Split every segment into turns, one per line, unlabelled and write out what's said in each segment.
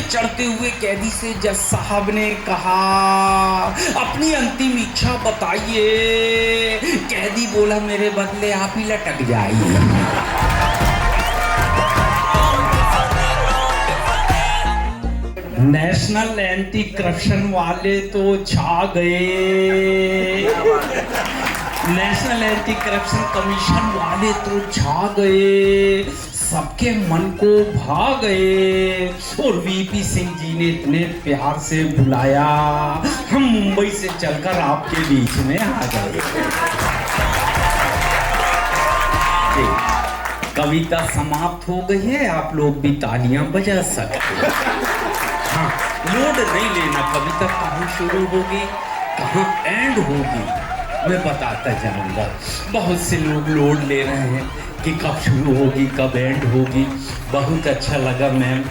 चढ़ते हुए कैदी से जज साहब ने कहा, अपनी अंतिम इच्छा बताइए। कैदी बोला, मेरे बदले आप ही लटक जाइए। नेशनल एंटी करप्शन वाले तो छा गए, नेशनल एंटी करप्शन कमीशन वाले तो छा गए, सबके मन को भा गए। और वीपी सिंह जी ने इतने प्यार से बुलाया, हम मुंबई से चलकर आपके बीच में आ गए। कविता समाप्त हो गई है, आप लोग भी तालियां बजा सकते हैं। हाँ, लोड नहीं लेना, कविता कहाँ शुरू होगी कहाँ एंड होगी मैं बताता जाऊंगा। बहुत से लोग लोड ले रहे हैं कि कब शुरू होगी कब एंड होगी। बहुत अच्छा लगा मैम,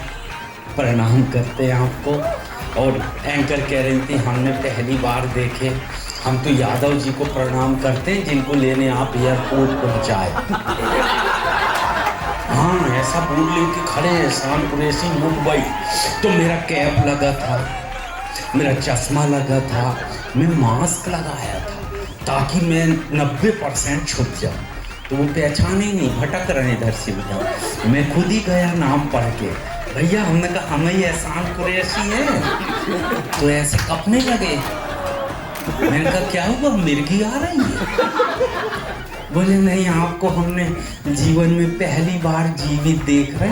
प्रणाम करते हैं आपको। और एंकर कह रही थी हमने पहली बार देखे, हम तो यादव जी को प्रणाम करते हैं जिनको लेने आप एयरपोर्ट पहुँचाए। हाँ, ऐसा बोल लेके खड़े हैं शान कुरैशी मुंबई। तो मेरा कैप लगा था, मेरा चश्मा लगा था, मैं मास्क लगाया था ताकि मैं 90% छुप जाऊँ, तो वो पहचाने ही नहीं, भटक रहे इधर से उधर। मैं खुद ही गया नाम पढ़ के, भैया हमने कहा हम ही शान कुरैशी है। तो ऐसे कपने लगे, मैंने कहा क्या हुआ, मिर्गी आ रही है? बोले नहीं, आपको हमने जीवन में पहली बार जीवित देख रहे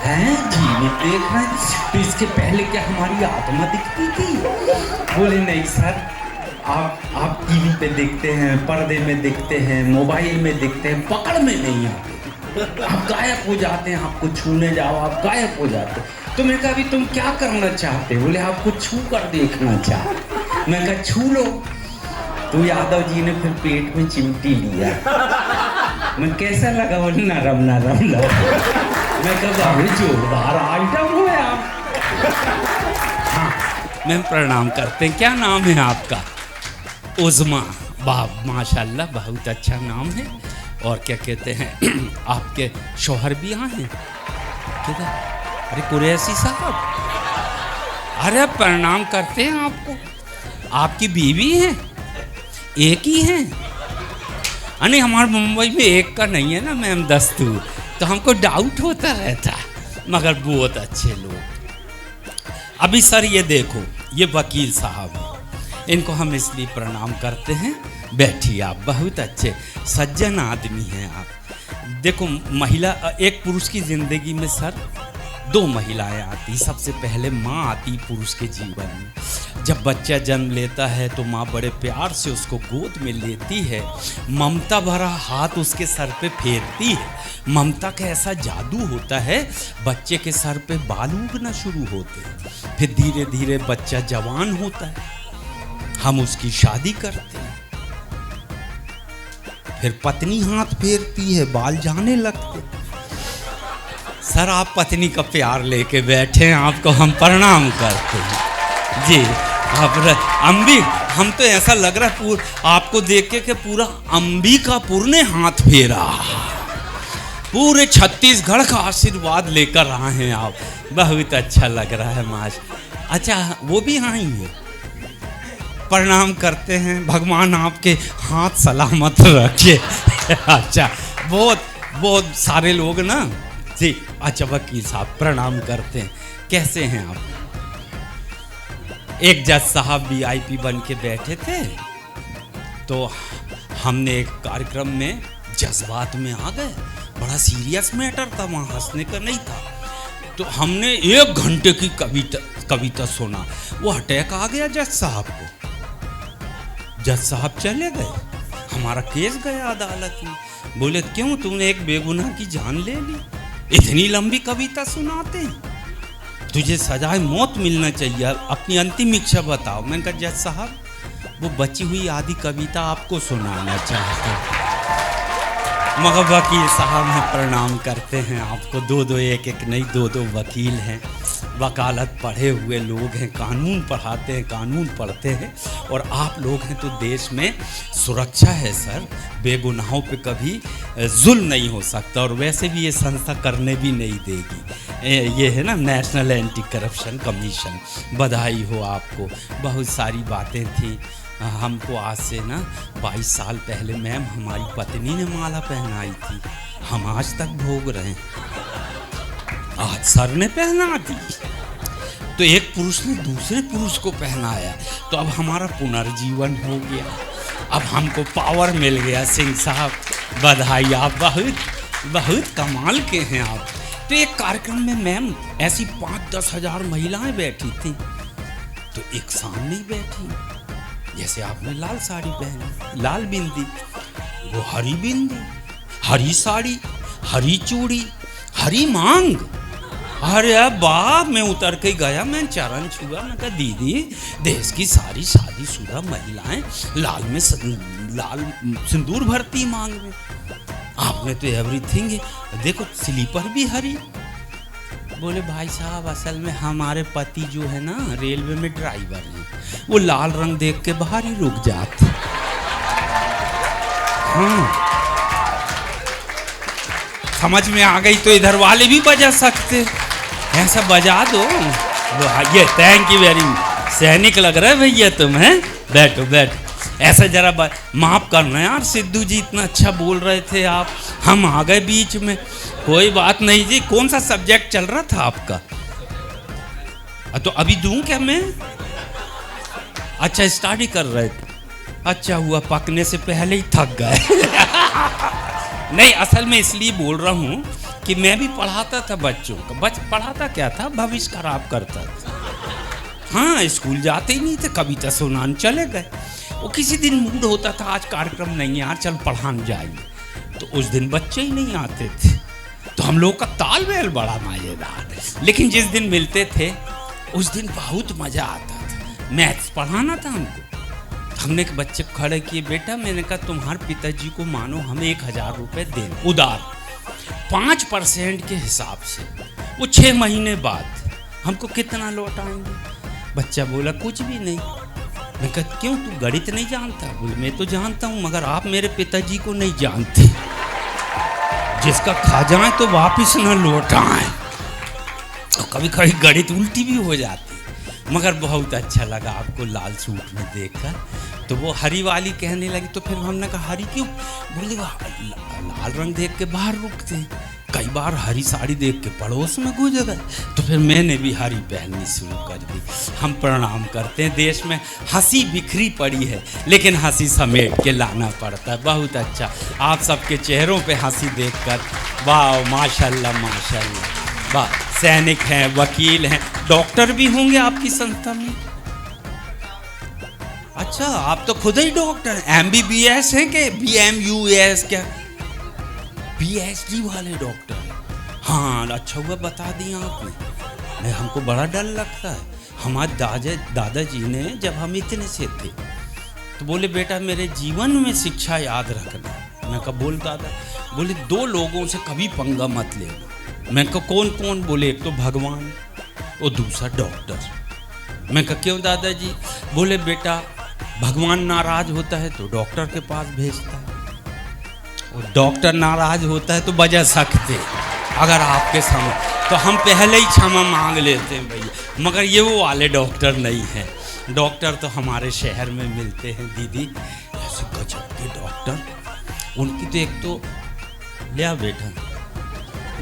हैं, जीवित देख रहे हैं। तो इसके पहले क्या हमारी आत्मा दिखती थी? बोले नहीं सर, आप टीवी पे दिखते हैं, पर्दे में दिखते हैं, मोबाइल में दिखते हैं, पकड़ में नहीं आते, आप गायब हो जाते हैं। आपको छूने जाओ आप गायब हो जाते। तो मैं कहा अभी तुम क्या करना चाहते? बोले आपको छू कर देखना चाहते। मैं कहा छू लो। तो यादव जी ने फिर पेट में चिमटी लिया। मैं कैसा लगा? बोले नरम नरम लगा। मैं कहा अरे जोरदार आइटम हो आप। हाँ, मैम प्रणाम करते हैं। क्या नाम है आपका? उज़मा। वाह माशाल्लाह, बहुत अच्छा नाम है। और क्या कहते हैं आपके शौहर भी यहाँ हैं? किधर? अरे कुरैशी साहब, अरे प्रणाम करते हैं आपको। आपकी बीवी है? एक ही है? अरे हमारे मुंबई में एक का नहीं है ना मैम, दस्तूर, तो हमको डाउट होता रहता, मगर बहुत अच्छे लोग। अभी सर ये देखो, ये वकील साहब हैं, इनको हम इसलिए प्रणाम करते हैं। बैठिए आप, बहुत अच्छे सज्जन आदमी हैं आप। देखो महिला, एक पुरुष की ज़िंदगी में सर दो महिलाएं आती। सबसे पहले माँ आती पुरुष के जीवन में। जब बच्चा जन्म लेता है तो माँ बड़े प्यार से उसको गोद में लेती है, ममता भरा हाथ उसके सर पे फेरती है। ममता का ऐसा जादू होता है, बच्चे के सर पे बाल उगना शुरू होते हैं। फिर धीरे धीरे बच्चा जवान होता है, हम उसकी शादी करते हैं। फिर पत्नी हाथ फेरती है, बाल जाने लगते। सर आप पत्नी का प्यार लेके बैठे हैं, आपको हम प्रणाम करते हैं जी। आप हम तो ऐसा लग रहा है आपको देख के कि पूरा अंबिकापुर ने हाथ फेरा, पूरे छत्तीसगढ़ का आशीर्वाद लेकर आए हैं आप। बहुत अच्छा लग रहा है माश। अच्छा वो भी यहाँ ही है, प्रणाम करते हैं। भगवान आपके हाथ सलामत रखे। अच्छा बहुत बहुत सारे लोग ना जी। अच्छा वकील साहब प्रणाम करते हैं, कैसे हैं आप? एक जज साहब वीआईपी बन के बैठे थे, तो हमने एक कार्यक्रम में जज्बात में आ गए। बड़ा सीरियस मैटर था, वहाँ हंसने का नहीं था। तो हमने 1 घंटे की कविता सुना। वो अटैक आ गया जज साहब को। जज साहब चले गए, हमारा केस गया अदालत में। बोले क्यों, तुमने एक बेगुनाह की जान ले ली, इतनी लंबी कविता सुनाते हैं, तुझे सजाए मौत मिलना चाहिए, अपनी अंतिम इच्छा बताओ। मैंने कहा जज साहब वो बची हुई आधी कविता आपको सुनाना चाहते हैं।
मगर वकील साहब हैं, प्रणाम करते हैं आपको। दो दो एक एक नहीं, दो दो वकील हैं, वकालत पढ़े हुए लोग हैं, कानून पढ़ाते हैं, कानून पढ़ते हैं। और आप लोग हैं तो देश में सुरक्षा है सर, बेगुनाहों पे कभी जुल्म नहीं हो सकता। और वैसे भी ये संस्था करने भी नहीं देगी। ये है ना नेशनल एंटी करप्शन कमीशन, बधाई हो आपको। बहुत सारी बातें थी हमको। आज से ना 22 साल पहले मैम हमारी पत्नी ने माला पहनाई थी, हम आज तक भोग रहे हैं। आज सर ने पहना दी तो एक पुरुष ने दूसरे पुरुष को पहनाया, तो अब हमारा पुनर्जीवन हो गया, अब हमको पावर मिल गया। सिंह साहब बधाई, आप बहुत बहुत कमाल के हैं आप। तो एक कार्यक्रम में मैम ऐसी 5-10 हज़ार महिलाएं बैठी थी, तो एक सामने ही बैठी, जैसे आपने लाल साड़ी पहनी, लाल बिंदी, वो हरी बिंदी, हरी साड़ी, हरी चूड़ी, हरी मांग। अरे बाप, मैं उतर के गया, मैं चरण छुआ, मैं कहा दीदी देश की सारी शादीशुदा महिलाएं लाल सिंदूर भरती मांग में, आपने तो एवरीथिंग, देखो स्लीपर भी हरी। बोले भाई साहब असल में हमारे पति जो है ना रेलवे में ड्राइवर हैं, वो लाल रंग देख के बाहर ही रुक जाते। हाँ समझ में आ गई तो इधर वाले भी बजा सकते, ऐसा बजा दो। ये थैंक यू वेरी मच, सैनिक लग रहा है भैया तुम, हैं बैठो बैठो। ऐसा जरा माफ करना यार, सिद्धू जी इतना अच्छा बोल रहे थे आप, हम आ गए बीच में। कोई बात नहीं जी। कौन सा सब्जेक्ट चल रहा था आपका? तो अभी दूं क्या मैं? अच्छा स्टडी कर रहे थे, अच्छा हुआ पकने से पहले ही थक गए। नहीं असल में इसलिए बोल रहा हूँ कि मैं भी पढ़ाता था बच्चों को। पढ़ाता क्या था, भविष्य खराब करता था। हाँ स्कूल जाते ही नहीं थे, कविता सुनाने चले गए। वो किसी दिन मूड होता था आज कार्यक्रम नहीं है यार, चल पढ़ाने जाएंगे, तो उस दिन बच्चे ही नहीं आते थे, तो हम लोग का तालमेल बड़ा मज़ेदार। लेकिन जिस दिन मिलते थे उस दिन बहुत मज़ा आता था। मैथ्स पढ़ाना था हमको, हमने के बच्चे खड़े किए, बेटा मैंने कहा तुम्हारे पिताजी को मानो हमें 1000 रुपये दें उधार 5% के हिसाब से, वो 6 महीने बाद हमको कितना लौटाएंगे? बच्चा बोला कुछ भी नहीं। मैं कहा क्यों, तू गणित नहीं जानता? बोले मैं तो जानता हूँ मगर आप मेरे पिताजी को नहीं जानते, जिसका खा जाए तो वापिस न लौटाएं। तो कभी कभी गणित उल्टी भी हो जाती, मगर बहुत अच्छा लगा आपको लाल सूट में देखकर। तो वो हरी वाली कहने लगी, तो फिर हमने कहा हरी क्यों? बोले लाल रंग देख के बाहर रुकते हैं, कई बार हरी साड़ी देख के पड़ोस में गुजर गए, तो फिर मैंने भी हरी पहननी शुरू कर दी। हम प्रणाम करते हैं। देश में हंसी बिखरी पड़ी है लेकिन हंसी समेट के लाना पड़ता है। बहुत अच्छा, आप सबके चेहरों पे हंसी देखकर वाह माशाल्लाह माशाल्लाह। वाह, सैनिक हैं, वकील हैं, डॉक्टर भी होंगे आपकी संस्था में? अच्छा आप तो खुद ही डॉक्टर हैं। MBBS हैं कि BMUS क्या? PhD वाले डॉक्टर हैं। हाँ अच्छा हुआ बता दिया आपने, नहीं हमको बड़ा डर लगता है। हमारे दादाजी ने जब हम इतने से थे तो बोले बेटा मेरे जीवन में शिक्षा याद रखना। मैं कहा बोल दादा? बोले 2 लोगों से कभी पंगा मत लेना। मैं कहा कौन कौन? बोले एक तो भगवान और दूसरा डॉक्टर। मैं कहा क्यों दादाजी? बोले बेटा भगवान नाराज होता है तो डॉक्टर के पास भेजता है, और डॉक्टर नाराज होता है तो बजा सकते अगर आपके सामने, तो हम पहले ही क्षमा मांग लेते हैं भैया। मगर ये वो वाले डॉक्टर नहीं हैं। डॉक्टर तो हमारे शहर में मिलते हैं दीदी, ऐसे गजब के डॉक्टर। उनकी तो एक तो लिया बेटा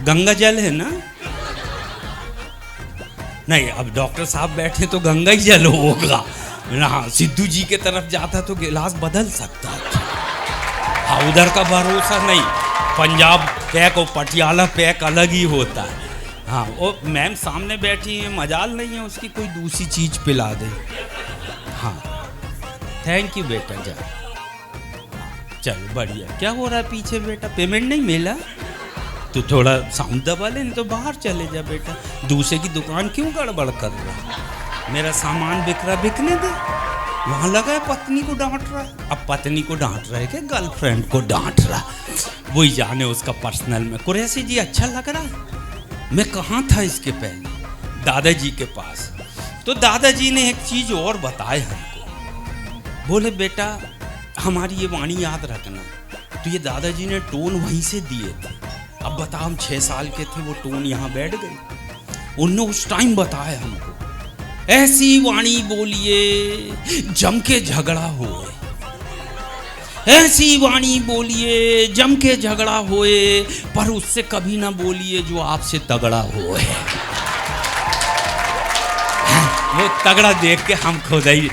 गंगा जल है ना? नहीं अब डॉक्टर साहब बैठे तो गंगा ही जल होगा ना। सिद्धू जी के तरफ जाता तो गिलास बदल सकता है। हाँ उधर का भरोसा नहीं, पंजाब पैक और पटियाला पैक अलग ही होता है। हाँ वो मैम सामने बैठी है, मजाल नहीं है उसकी कोई दूसरी चीज़ पिला दे। हाँ थैंक यू बेटा जा। चलो बढ़िया। क्या हो रहा है पीछे बेटा? पेमेंट नहीं मिला तो थोड़ा साउंड दबा ले, नहीं तो बाहर चले जा बेटा। दूसरे की दुकान क्यों गड़बड़ कर रहा? मेरा सामान बिक रहा, बिकने दे। वहाँ लगा है पत्नी को डांट रहा है। अब पत्नी को डांट रहा है कि गर्लफ्रेंड को डांट रहा? वही जाने उसका पर्सनल में। कुरैशी जी अच्छा लग रहा है। मैं कहाँ था इसके पहले? दादाजी के पास। तो दादाजी ने एक चीज़ और बताया हमको। बोले बेटा हमारी ये वाणी याद रखना। तो ये दादाजी ने टोन वहीं से दिए थे। अब बता, हम 6 साल के थे, वो टोन यहाँ बैठ गई। उनने उस टाइम बताया हमको, ऐसी वाणी बोलिए जम के झगड़ा होए, ऐसी वाणी बोलिए जम के झगड़ा होए, पर उससे कभी ना बोलिए जो आपसे तगड़ा होए। वो तगड़ा देख के हम खुद ही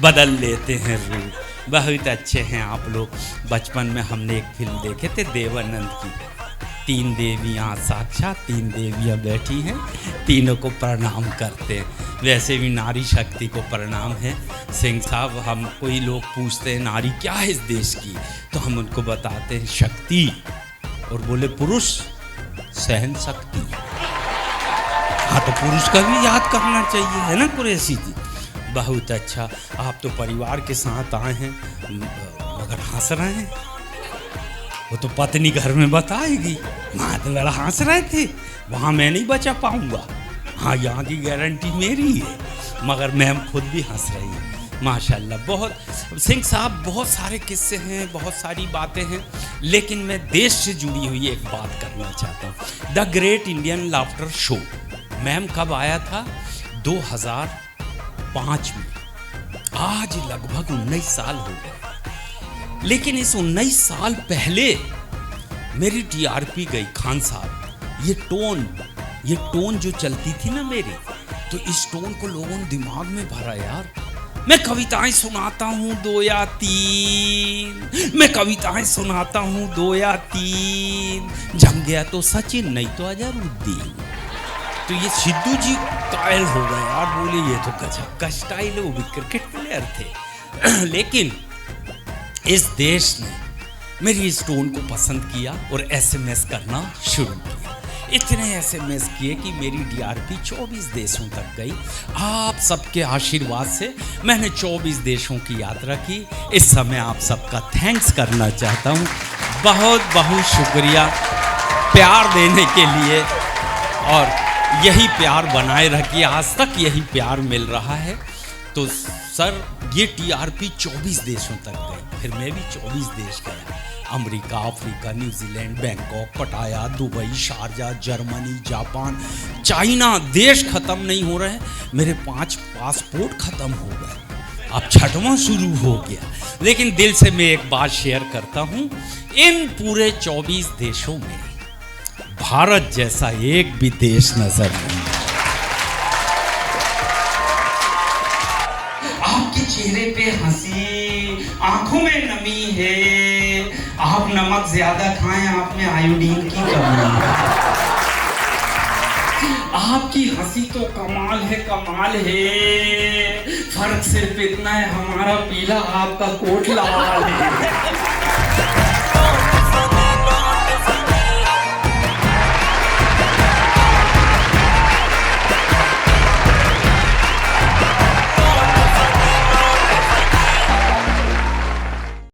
बदल लेते हैं रूप। बहुत अच्छे हैं आप लोग। बचपन में हमने एक फिल्म देखे थे देवानंद की, 3 देवियाँ साक्षात 3 देवियाँ बैठी हैं, तीनों को प्रणाम करते हैं। वैसे भी नारी शक्ति को प्रणाम है। सिंह साहब, हम कोई लोग पूछते हैं नारी क्या है इस देश की, तो हम उनको बताते हैं शक्ति, और बोले पुरुष सहन शक्ति। हाँ, तो पुरुष का भी याद करना चाहिए, है ना कुरैशी जी? बहुत अच्छा। आप तो परिवार के साथ आए हैं मगर हंस रहे हैं। वो तो पत्नी घर में बताएगी, वहाँ तो लड़ा हंस रहे थे, वहाँ मैं नहीं बचा पाऊँगा। हाँ, यहाँ की गारंटी मेरी है, मगर मैम खुद भी हंस रही है। माशाल्लाह। बहुत सिंह साहब, बहुत सारे किस्से हैं, बहुत सारी बातें हैं, लेकिन मैं देश से जुड़ी हुई एक बात करना चाहता हूँ। The great Indian laughter show ma'am कब आया था? 2005 में। आज लगभग 19 साल हो गए। लेकिन इस 19 साल पहले मेरी टीआरपी गई। खान साहब, ये टोन जो चलती थी ना मेरी, तो इस टोन को लोगों ने दिमाग में भरा यार। मैं कविताएं सुनाता हूँ 2 या 3, मैं कविताएं सुनाता हूँ 2 या 3, जम गया तो सचिन, नहीं तो अजहरुद्दीन। तो ये सिद्धू जी कायल हो गए यार, बोले ये तो गजब का स्टाइल है। वो भी क्रिकेट प्लेयर थे। लेकिन इस देश ने मेरी इस टोन को पसंद किया और एसएमएस करना शुरू किया। इतने एसएमएस किए कि मेरी डीआरपी 24 देशों तक गई। आप सबके आशीर्वाद से मैंने 24 देशों की यात्रा की। इस समय आप सबका थैंक्स करना चाहता हूँ। बहुत बहुत शुक्रिया प्यार देने के लिए, और यही प्यार बनाए रखिए। आज तक यही प्यार मिल रहा है। तो सर, ये टीआरपी 24 देशों तक गई। फिर मैं भी 24 देश गया, अमेरिका, अफ्रीका, न्यूजीलैंड, बैंकॉक, पटाया, Dubai, Sharjah, Germany, Japan, China. देश ख़त्म नहीं हो रहे, मेरे 5 पासपोर्ट ख़त्म हो गए, अब 6वां शुरू हो गया। लेकिन दिल से मैं एक बात शेयर करता हूँ, इन पूरे 24 देशों में भारत जैसा एक भी देश नजर नहीं। आपके चेहरे पे हंसी, आंखों में नमी है। आप नमक ज्यादा खाएं, आप में आयोडीन की कमी है। आपकी हंसी तो कमाल है, कमाल है। फर्क सिर्फ इतना है, हमारा पीला, आपका कोट लाल है।